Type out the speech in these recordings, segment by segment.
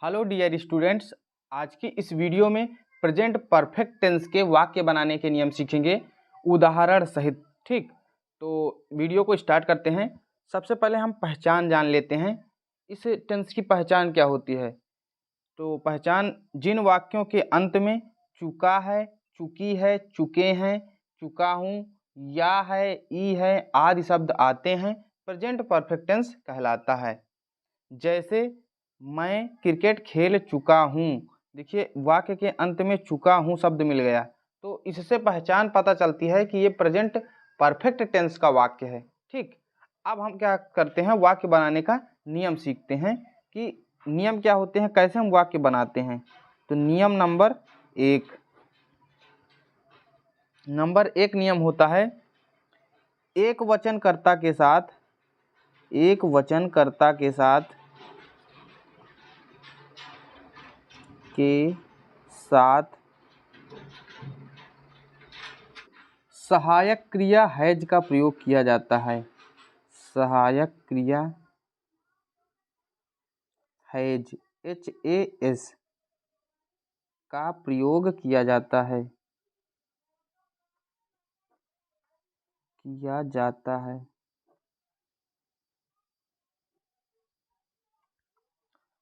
Hello dear students, आज की इस वीडियो में प्रेजेंट परफेक्ट टेंस के वाक्य बनाने के नियम सीखेंगे उदाहरण सहित। ठीक, तो वीडियो को स्टार्ट करते हैं। सबसे पहले हम पहचान जान लेते हैं, इस टेंस की पहचान क्या होती है। तो पहचान, जिन वाक्यों के अंत में चुका है, चुकी है, चुके हैं, चुका हूँ, या है, ई है आदि शब्द आते हैं, प्रेजेंट परफेक्ट टेंस कहलाता है। जैसे मैं क्रिकेट खेल चुका हूँ। देखिए, वाक्य के अंत में चुका हूँ शब्द मिल गया, तो इससे पहचान पता चलती है कि ये प्रेजेंट परफेक्ट टेंस का वाक्य है। ठीक, अब हम क्या करते हैं, वाक्य बनाने का नियम सीखते हैं कि नियम क्या होते हैं, कैसे हम वाक्य बनाते हैं। तो नियम नंबर एक नियम होता है, एक वचनकर्ता के साथ सहायक क्रिया हैज का प्रयोग किया जाता है। सहायक क्रिया हैज HAS का प्रयोग किया जाता है।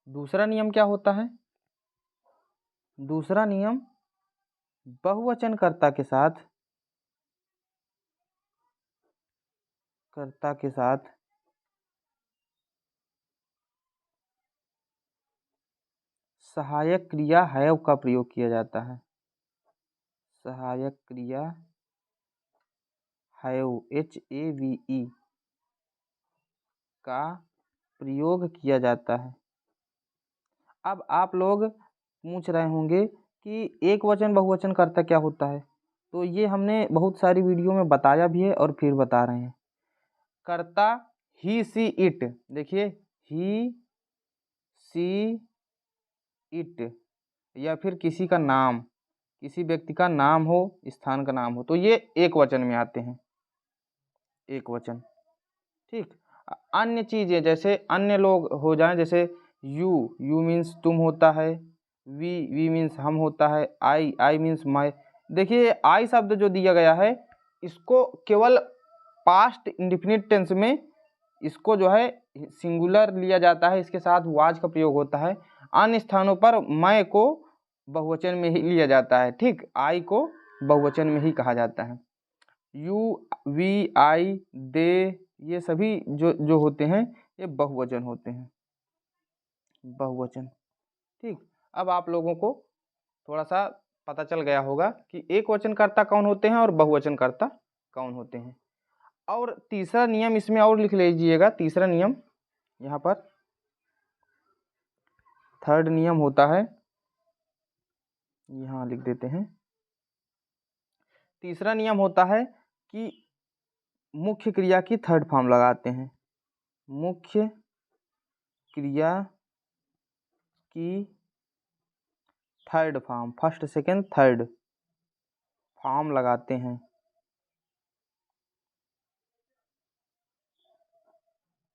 दूसरा नियम क्या होता है? दूसरा नियम, बहुवचनकर्ता के साथ सहायक क्रिया हैव का प्रयोग किया जाता है। सहायक क्रिया हैव HAVE का प्रयोग किया जाता है। अब आप लोग पूछ रहे होंगे कि एक वचन बहुवचन कर्ता क्या होता है। तो ये हमने बहुत सारी वीडियो में बताया भी है और फिर बता रहे हैं। कर्ता ही सी इट, देखिए ही सी इट, या फिर किसी का नाम, किसी व्यक्ति का नाम हो, स्थान का नाम हो, तो ये एक वचन में आते हैं, एक वचन। ठीक, अन्य चीजें जैसे अन्य लोग हो जाएं, जैसे यू मीन्स तुम होता है, वी मीन्स हम होता है, आई मीन्स मैं। देखिए, आई शब्द जो दिया गया है, इसको केवल पास्ट इंडेफिनिट टेंस में इसको जो है सिंगुलर लिया जाता है, इसके साथ वाज का प्रयोग होता है। अन्य स्थानों पर मैं को बहुवचन में ही लिया जाता है। ठीक, आई को बहुवचन में ही कहा जाता है। यू, वी, आई, दे, ये सभी जो होते हैं, ये बहुवचन होते हैं, बहुवचन। ठीक, अब आप लोगों को थोड़ा सा पता चल गया होगा कि एक वचनकर्ता कौन होते हैं और बहुवचनकर्ता कौन होते हैं। और तीसरा नियम इसमें और लिख लीजिएगा। तीसरा नियम यहाँ पर, थर्ड नियम होता है, यहाँ लिख देते हैं। तीसरा नियम होता है कि मुख्य क्रिया की थर्ड फॉर्म लगाते हैं। मुख्य क्रिया की third form, first second third form लगाते हैं।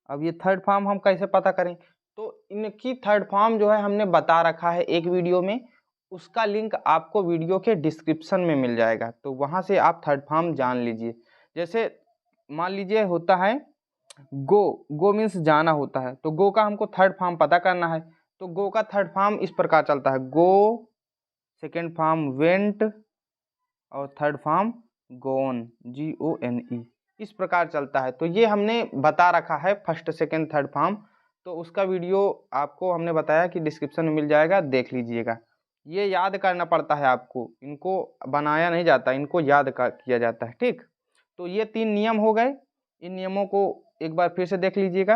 अब ये थर्ड फॉर्म हम कैसे पता करें? तो इनकी थर्ड फॉर्म जो है हमने बता रखा है एक वीडियो में, उसका लिंक आपको वीडियो के डिस्क्रिप्शन में मिल जाएगा, तो वहाँ से आप थर्ड फॉर्म जान लीजिए। जैसे मान लीजिए होता है गो मीन्स जाना होता है, तो गो का हमको थर्ड फॉर्म पता करना है। तो गो का थर्ड फॉर्म इस प्रकार चलता है, गो, सेकेंड फॉर्म वेंट, और थर्ड फॉर्म गोन, GONE, इस प्रकार चलता है। तो ये हमने बता रखा है फर्स्ट सेकेंड थर्ड फॉर्म, तो उसका वीडियो आपको हमने बताया कि डिस्क्रिप्शन में मिल जाएगा, देख लीजिएगा। ये याद करना पड़ता है आपको, इनको बनाया नहीं जाता, इनको याद किया जाता है। ठीक, तो ये 3 नियम हो गए। इन नियमों को एक बार फिर से देख लीजिएगा।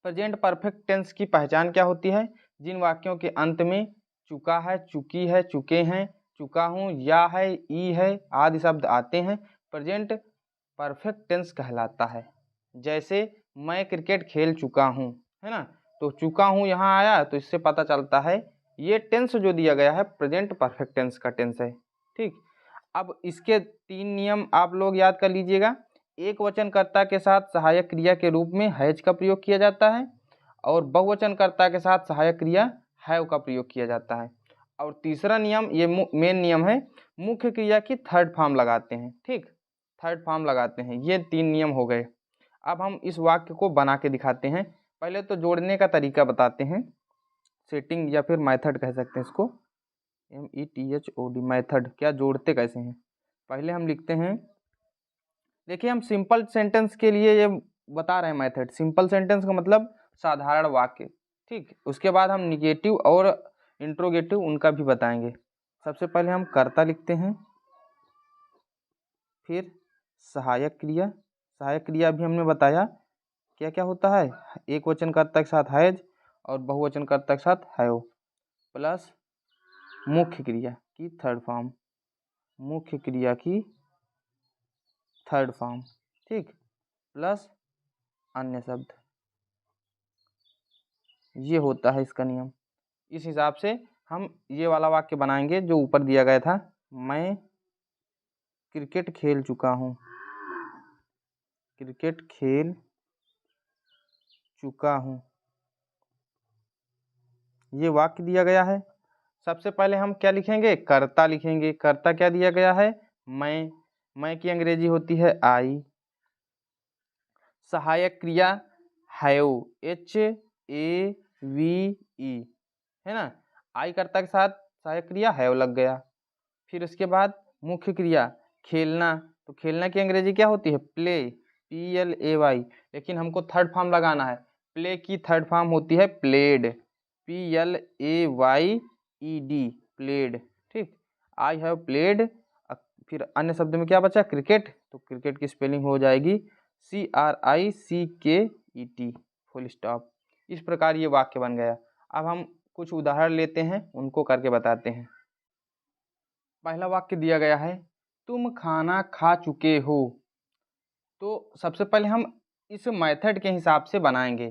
प्रेजेंट परफेक्ट टेंस की पहचान क्या होती है? जिन वाक्यों के अंत में चुका है, चुकी है, चुके हैं, चुका हूँ, या है, ई है आदि शब्द आते हैं, प्रेजेंट परफेक्ट टेंस कहलाता है। जैसे मैं क्रिकेट खेल चुका हूँ, है ना, तो चुका हूँ यहाँ आया, तो इससे पता चलता है ये टेंस जो दिया गया है प्रेजेंट परफेक्ट टेंस का टेंस है। ठीक, अब इसके 3 नियम आप लोग याद कर लीजिएगा। एक वचनकर्ता के साथ सहायक क्रिया के रूप में हैज का प्रयोग किया जाता है, और बहुवचनकर्ता के साथ सहायक क्रिया हैव का प्रयोग किया जाता है। और तीसरा नियम, ये मेन नियम है, मुख्य क्रिया की थर्ड फॉर्म लगाते हैं। ठीक, थर्ड फॉर्म लगाते हैं। ये 3 नियम हो गए। अब हम इस वाक्य को बना के दिखाते हैं। पहले तो जोड़ने का तरीका बताते हैं, सेटिंग या फिर मेथड कह सकते हैं इसको, METHOD मेथड। क्या जोड़ते कैसे हैं, पहले हम लिखते हैं। देखिए, हम सिंपल सेंटेंस के लिए ये बता रहे हैं मेथड। सिंपल सेंटेंस का मतलब साधारण वाक्य। ठीक, उसके बाद हम निगेटिव और इंट्रोगेटिव उनका भी बताएंगे। सबसे पहले हम कर्ता लिखते हैं, फिर सहायक क्रिया। सहायक क्रिया भी हमने बताया क्या क्या होता है, एक वचनकर्ता के साथ हैज और बहुवचनकर्ता के साथ हैव, प्लस मुख्य क्रिया की थर्ड फॉर्म, मुख्य क्रिया की थर्ड फॉर्म। ठीक, प्लस अन्य शब्द। ये होता है इसका नियम। इस हिसाब से हम ये वाला वाक्य बनाएंगे जो ऊपर दिया गया था। मैं क्रिकेट खेल चुका हूँ, क्रिकेट खेल चुका हूँ, ये वाक्य दिया गया है। सबसे पहले हम क्या लिखेंगे, कर्ता लिखेंगे। कर्ता क्या दिया गया है, मैं की अंग्रेजी होती है आई। सहायक क्रिया हैव, HAVE, है ना। आई कर्ता के साथ सहायक क्रिया हैव लग गया। फिर उसके बाद मुख्य क्रिया खेलना, तो खेलना की अंग्रेजी क्या होती है, प्ले, PLAY। लेकिन हमको थर्ड फॉर्म लगाना है। प्ले की थर्ड फॉर्म होती है प्लेड, PLAYED, प्लेड। ठीक, आई हैव प्लेड। फिर अन्य शब्द में क्या बचा, क्रिकेट, तो क्रिकेट की स्पेलिंग हो जाएगी CRICKET, फुल स्टॉप। इस प्रकार ये वाक्य बन गया। अब हम कुछ उदाहरण लेते हैं, उनको करके बताते हैं। पहला वाक्य दिया गया है, तुम खाना खा चुके हो। तो सबसे पहले हम इस मेथड के हिसाब से बनाएंगे।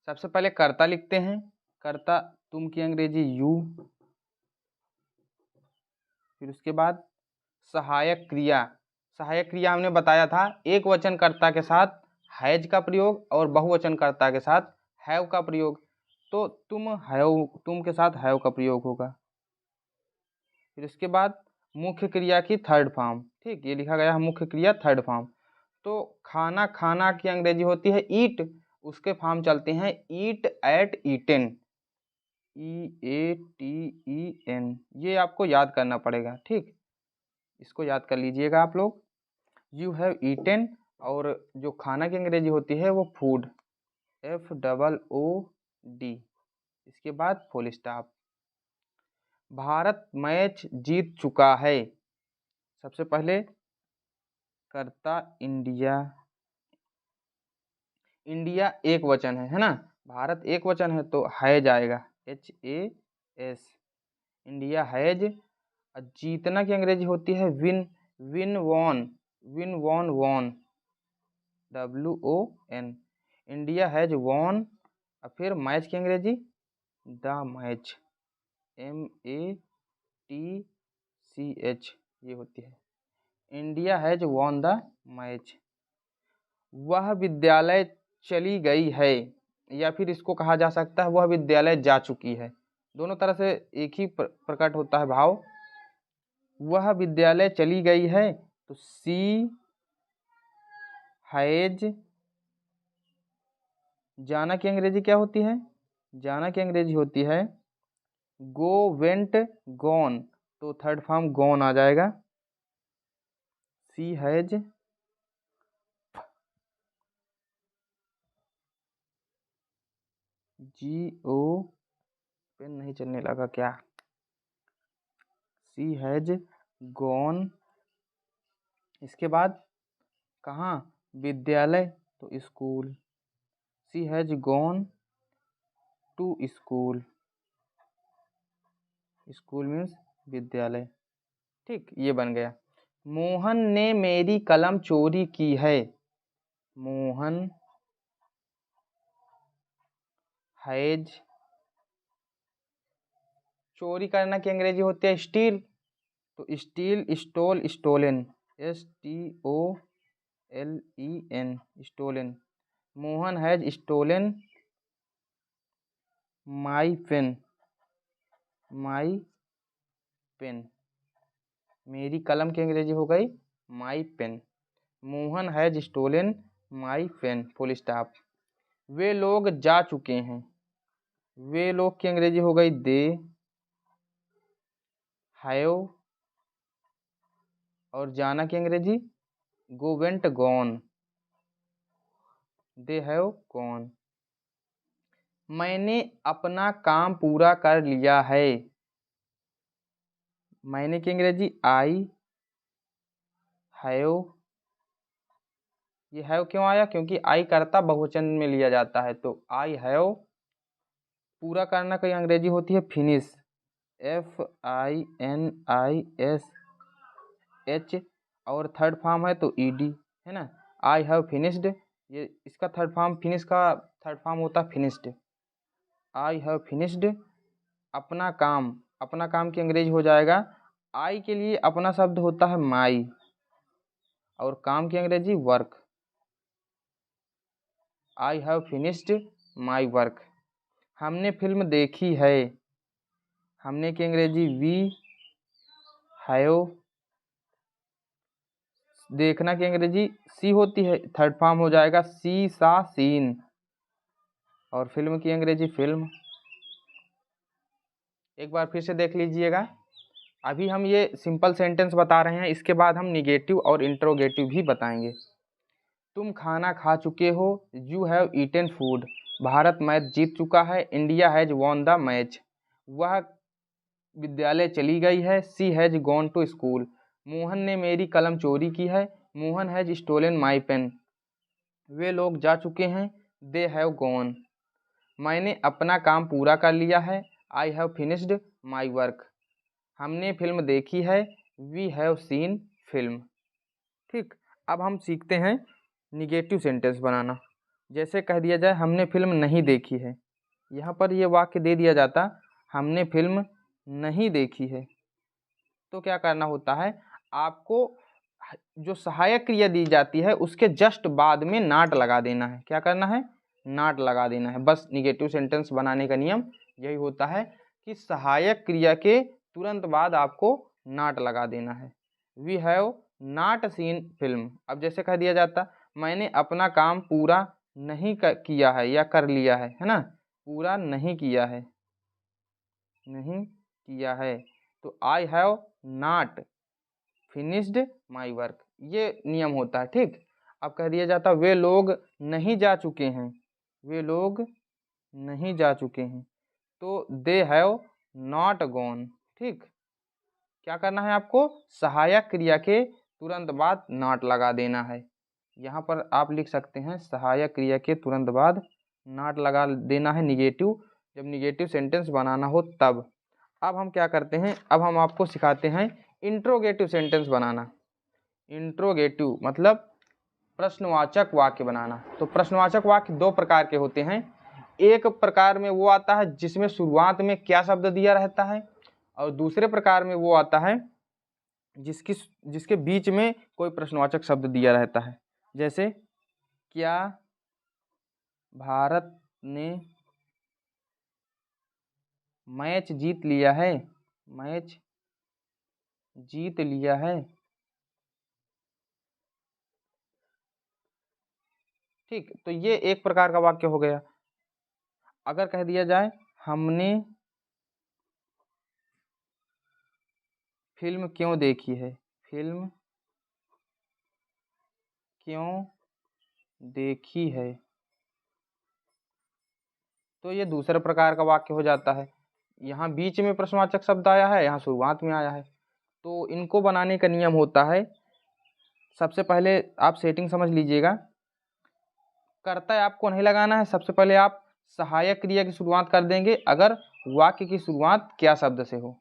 सबसे पहले कर्ता लिखते हैं। कर्ता तुम की अंग्रेजी यू। फिर उसके बाद सहायक क्रिया। सहायक क्रिया हमने बताया था, एक वचनकर्ता के साथ हैज का प्रयोग और बहुवचनकर्ता के साथ हैव का प्रयोग। तो तुम के साथ हैव का प्रयोग होगा। फिर उसके बाद मुख्य क्रिया की थर्ड फॉर्म। ठीक, ये लिखा गया है मुख्य क्रिया थर्ड फॉर्म। तो खाना खाना की अंग्रेजी होती है ईट, उसके फॉर्म चलते हैं ईट एट ईटेन, EATEN। ये आपको याद करना पड़ेगा। ठीक, इसको याद कर लीजिएगा आप लोग। यू हैव ईटेन, और जो खाना की अंग्रेजी होती है वो फूड, FOOD। इसके बाद फुल स्टॉप। भारत मैच जीत चुका है। सबसे पहले कर्ता इंडिया। इंडिया एक वचन है ना, भारत एक वचन है तो हैज आएगा, HAS, इंडिया हैज। जीतना की अंग्रेजी होती है win, win won, won, WON। India has won. और फिर मैच की अंग्रेजी द मैच, MATCH, ये होती है। India has won the match. वह विद्यालय चली गई है, या फिर इसको कहा जा सकता है वह विद्यालय जा चुकी है। दोनों तरह से एक ही प्रकट होता है भाव। वह विद्यालय चली गई है, तो सी हैज। जाना की अंग्रेजी क्या होती है, जाना की अंग्रेजी होती है गो, वेंट, गॉन, तो थर्ड फॉर्म गॉन आ जाएगा। सी हैज GO, पेन नहीं चलने लगा क्या, सी हैज गॉन। इसके बाद कहाँ, विद्यालय, तो school, she has gone to school, school means विद्यालय। ठीक, ये बन गया। मोहन ने मेरी कलम चोरी की है। मोहन हैज, चोरी करना की अंग्रेजी होती है स्टील, तो steal, stole, stolen, STOLEN, stolen. Mohan has stolen my pen, my pen, मेरी कलम की अंग्रेजी हो गई my pen. Mohan has stolen my pen, full stop. वे लोग जा चुके हैं, वे लोग की अंग्रेजी हो गई दे हैव, और जाना की अंग्रेजी go, went, gone, they have gone. मैंने अपना काम पूरा कर लिया है, मैंने की अंग्रेजी आई हैव। ये हैव क्यों आया? क्योंकि आई कर्ता बहुवचन में लिया जाता है, तो आई हैव। पूरा करना की अंग्रेजी होती है फिनिश, FINISH, और थर्ड फॉर्म है तो ED, है ना। आई हैव फिनिश्ड, ये इसका थर्ड फॉर्म, फिनिश का थर्ड फॉर्म होता है फिनिश्ड। आई हैव फिनिश्ड अपना काम, अपना काम की अंग्रेजी हो जाएगा, आई के लिए अपना शब्द होता है माई, और काम की अंग्रेजी work. I have finished my work. हमने फिल्म देखी है, हमने की अंग्रेजी वी हैव। देखना की अंग्रेजी सी होती है, थर्ड फॉर्म हो जाएगा सी सा सीन, और फिल्म की अंग्रेजी फिल्म। एक बार फिर से देख लीजिएगा। अभी हम ये सिंपल सेंटेंस बता रहे हैं, इसके बाद हम निगेटिव और इंट्रोगेटिव भी बताएंगे। तुम खाना खा चुके हो, यू हैव ईटन फूड। भारत मैच जीत चुका है, India has won the match. वह विद्यालय चली गई है, she has gone to school. मोहन ने मेरी कलम चोरी की है, Mohan has stolen my pen. वे लोग जा चुके हैं, दे हैव गॉन। मैंने अपना काम पूरा कर लिया है, I have finished my work. हमने फिल्म देखी है, वी हैव सीन फिल्म। ठीक, अब हम सीखते हैं निगेटिव सेंटेंस बनाना। जैसे कह दिया जाए हमने फिल्म नहीं देखी है, यहाँ पर ये वाक्य दे दिया जाता हमने फिल्म नहीं देखी है, तो क्या करना होता है, आपको जो सहायक क्रिया दी जाती है उसके जस्ट बाद में नॉट लगा देना है। क्या करना है? नॉट लगा देना है। बस निगेटिव सेंटेंस बनाने का नियम यही होता है कि सहायक क्रिया के तुरंत बाद आपको नॉट लगा देना है। We have not seen film. अब जैसे कह दिया जाता मैंने अपना काम पूरा नहीं किया है या कर लिया है ना, पूरा नहीं किया है, नहीं किया है, तो I have not finished my work, ये नियम होता है। ठीक, अब कह दिया जाता वे लोग नहीं जा चुके हैं, वे लोग नहीं जा चुके हैं, तो दे हैव नॉट गॉन। ठीक, क्या करना है आपको? सहायक क्रिया के तुरंत बाद नॉट लगा देना है। यहाँ पर आप लिख सकते हैं सहायक क्रिया के तुरंत बाद नॉट लगा देना है निगेटिव, जब निगेटिव सेंटेंस बनाना हो तब। अब हम क्या करते हैं, अब हम आपको सिखाते हैं इंट्रोगेटिव सेंटेंस बनाना। इंट्रोगेटिव मतलब प्रश्नवाचक वाक्य बनाना। तो प्रश्नवाचक वाक्य दो प्रकार के होते हैं। एक प्रकार में वो आता है जिसमें शुरुआत में क्या शब्द दिया रहता है, और दूसरे प्रकार में वो आता है जिसके बीच में कोई प्रश्नवाचक शब्द दिया रहता है। जैसे क्या भारत ने मैच जीत लिया है, मैच जीत लिया है। ठीक, तो ये एक प्रकार का वाक्य हो गया। अगर कह दिया जाए हमने फिल्म क्यों देखी है, फिल्म क्यों देखी है, तो ये दूसरे प्रकार का वाक्य हो जाता है। यहाँ बीच में प्रश्नवाचक शब्द आया है, यहाँ शुरुआत में आया है। तो इनको बनाने का नियम होता है, सबसे पहले आप सेटिंग समझ लीजिएगा। कर्ता आपको नहीं लगाना है, सबसे पहले आप सहायक क्रिया की शुरुआत कर देंगे अगर वाक्य की शुरुआत क्या शब्द से हो।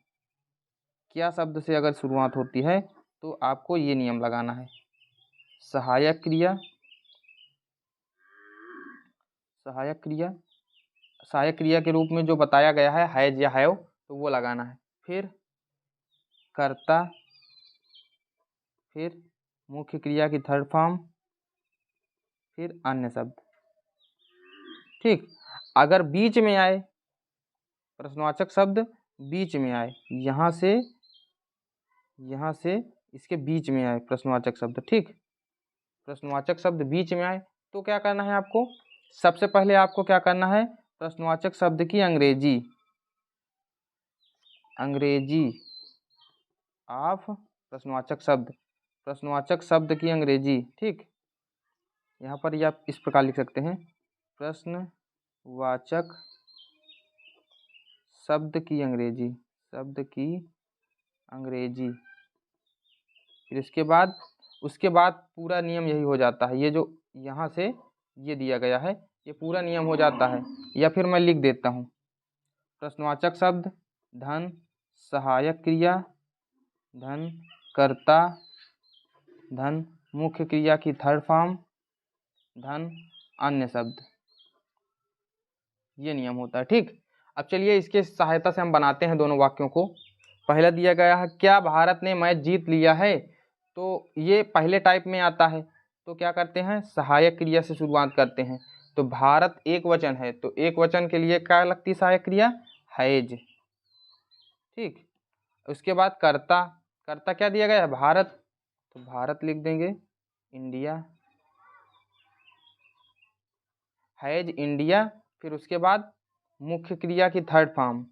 क्या शब्द से अगर शुरुआत होती है तो आपको ये नियम लगाना है, सहायक क्रिया, सहायक क्रिया, सहायक क्रिया के रूप में जो बताया गया है हैज या हैव, तो वो लगाना है। फिर कर्ता, फिर मुख्य क्रिया की थर्ड फॉर्म, फिर अन्य शब्द। ठीक, अगर बीच में आए प्रश्नवाचक शब्द बीच में आए, यहाँ से इसके बीच में आए प्रश्नवाचक शब्द। ठीक, प्रश्नवाचक शब्द बीच में आए तो क्या करना है आपको, सबसे पहले आपको क्या करना है, प्रश्नवाचक शब्द की अंग्रेजी ऑफ प्रश्नवाचक शब्द की अंग्रेजी। ठीक, यहाँ पर ये आप इस प्रकार लिख सकते हैं, प्रश्नवाचक शब्द की अंग्रेजी। फिर उसके बाद पूरा नियम यही हो जाता है, ये जो यहाँ से ये दिया गया है ये पूरा नियम हो जाता है। या फिर मैं लिख देता हूँ, प्रश्नवाचक शब्द धन सहायक क्रिया धन कर्ता धन मुख्य क्रिया की थर्ड फॉर्म धन अन्य शब्द, ये नियम होता है। ठीक, अब चलिए इसके सहायता से हम बनाते हैं दोनों वाक्यों को। पहला दिया गया है, क्या भारत ने मैच जीत लिया है, तो ये पहले टाइप में आता है, तो क्या करते हैं, सहायक क्रिया से शुरुआत करते हैं। तो भारत एक वचन है, तो एक वचन के लिए क्या लगती है सहायक क्रिया, हैज। ठीक, उसके बाद कर्ता क्या दिया गया है, भारत, तो भारत लिख देंगे, इंडिया, हैज इंडिया। फिर उसके बाद मुख्य क्रिया की थर्ड फॉर्म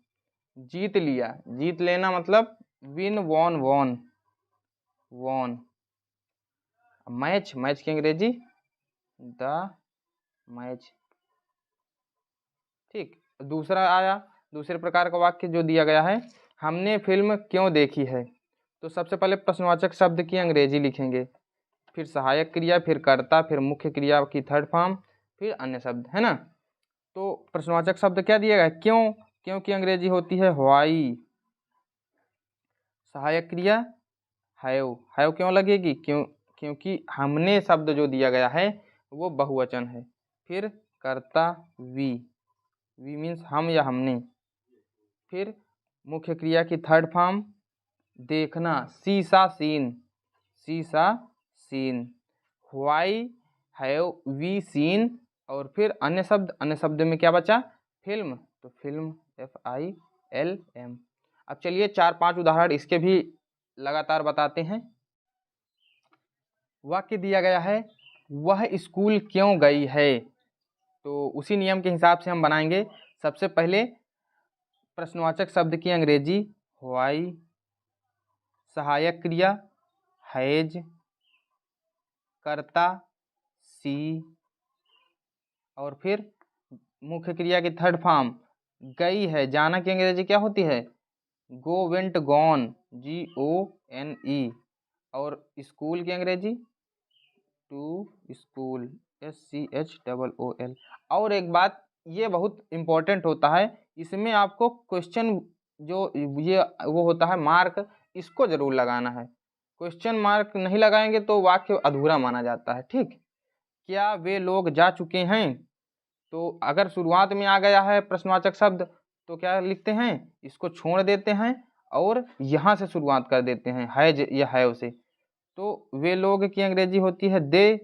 जीत लिया, जीत लेना मतलब विन वॉन। मैच की अंग्रेजी द मैच। ठीक, दूसरा आया, दूसरे प्रकार का वाक्य जो दिया गया है, हमने फिल्म क्यों देखी है, तो सबसे पहले प्रश्नवाचक शब्द की अंग्रेजी लिखेंगे, फिर सहायक क्रिया, फिर कर्ता, फिर मुख्य क्रिया की थर्ड फॉर्म, फिर अन्य शब्द, है ना। तो प्रश्नवाचक शब्द क्या दिया गया, क्यों की अंग्रेजी होती है व्हाई, सहायक क्रिया हैव क्यों लगेगी, क्योंकि हमने शब्द जो दिया गया है वो बहुवचन है। फिर कर्ता वी मीन्स हम या हमने। फिर मुख्य क्रिया की थर्ड फॉर्म देखना, see saw seen, why have we seen. और फिर अन्य शब्द में क्या बचा, फिल्म, तो फिल्म FILM। अब चलिए 4-5 उदाहरण इसके भी लगातार बताते हैं। वाक्य दिया गया है, वह स्कूल क्यों गई है, तो उसी नियम के हिसाब से हम बनाएंगे। सबसे पहले प्रश्नवाचक शब्द की अंग्रेजी व्हाई, सहायक क्रिया हैज, कर्ता सी, और फिर मुख्य क्रिया की थर्ड फॉर्म गई है, जाना की अंग्रेजी क्या होती है, गो वेंट गॉन, GONE। और स्कूल की अंग्रेजी टू स्कूल, SCHOOL। और एक बात ये बहुत इम्पोर्टेंट होता है, इसमें आपको क्वेश्चन जो ये वो होता है मार्क, इसको जरूर लगाना है। क्वेश्चन मार्क नहीं लगाएंगे तो वाक्य अधूरा माना जाता है। ठीक, क्या वे लोग जा चुके हैं, तो अगर शुरुआत में आ गया है प्रश्नवाचक शब्द तो क्या लिखते हैं, इसको छोड़ देते हैं और यहाँ से शुरुआत कर देते हैं, हैज या हैव से। तो वे लोग की अंग्रेजी होती है दे,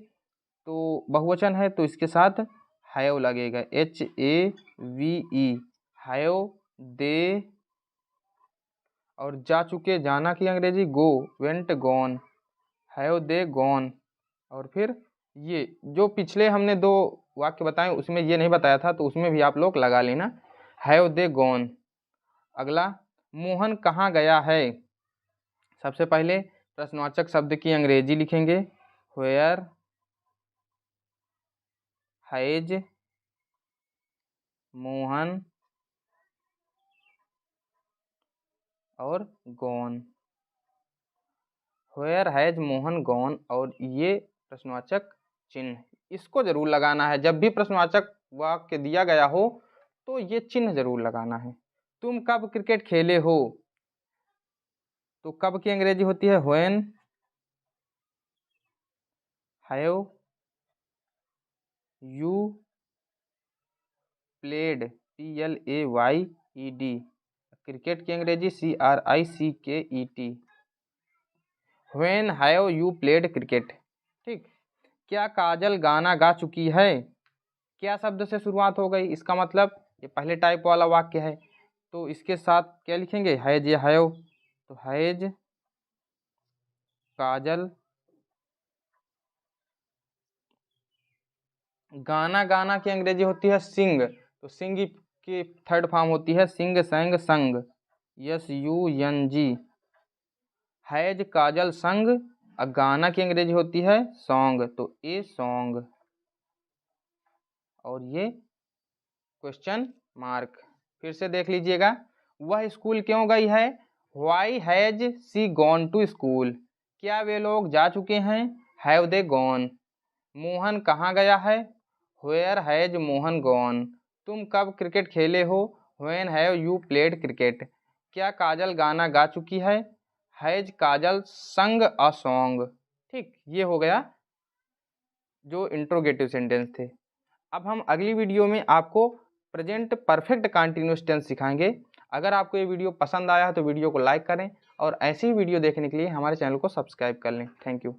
तो बहुवचन है तो इसके साथ हैव लगेगा, HAVE, हैव दे। और जा चुके, जाना की अंग्रेजी go went gone, have they gone. और फिर ये जो पिछले हमने 2 वाक्य बताए उसमें ये नहीं बताया था, तो उसमें भी आप लोग लगा लेना, हैव दे गॉन। अगला, मोहन कहाँ गया है, सबसे पहले प्रश्नवाचक शब्द की अंग्रेजी लिखेंगे, व्हेयर हैज मोहन और gone, where has Mohan gone. और ये प्रश्नवाचक चिन्ह, इसको जरूर लगाना है, जब भी प्रश्नवाचक वाक्य दिया गया हो तो ये चिन्ह जरूर लगाना है। तुम कब क्रिकेट खेले हो, तो कब की अंग्रेजी होती है when have you played, PLAYED। Cricket की अंग्रेजी CRICKET, when have you played cricket. ठीक, क्या काजल गाना गा चुकी है, क्या शब्द से शुरुआत हो गई, इसका मतलब ये पहले टाइप वाला वाक्य है, तो इसके साथ क्या लिखेंगे, हैज या हैव, तो हैज काजल, गाना, गाना की अंग्रेजी होती है सिंग, तो सिंग की थर्ड फॉर्म होती है सिंग, संग, संग, SUNG। हैज काजल संग, और गाना की अंग्रेजी होती है सॉन्ग, तो ए सॉन्ग, और ये क्वेश्चन मार्क। फिर से देख लीजिएगा, वह स्कूल क्यों गई है, why has she gone to school, क्या वे लोग जा चुके हैं, हैव दे गॉन। मोहन कहाँ गया है, वेयर हैज मोहन गॉन। तुम कब क्रिकेट खेले हो, when have you played cricket. क्या काजल गाना गा चुकी है, हैज काजल संग अ सॉन्ग। ठीक, ये हो गया जो इंट्रोगेटिव सेंटेंस थे। अब हम अगली वीडियो में आपको प्रेजेंट परफेक्ट कंटिन्यूअस टेंस सिखाएंगे। अगर आपको ये वीडियो पसंद आया है तो वीडियो को लाइक करें, और ऐसी ही वीडियो देखने के लिए हमारे चैनल को सब्सक्राइब कर लें। Thank you.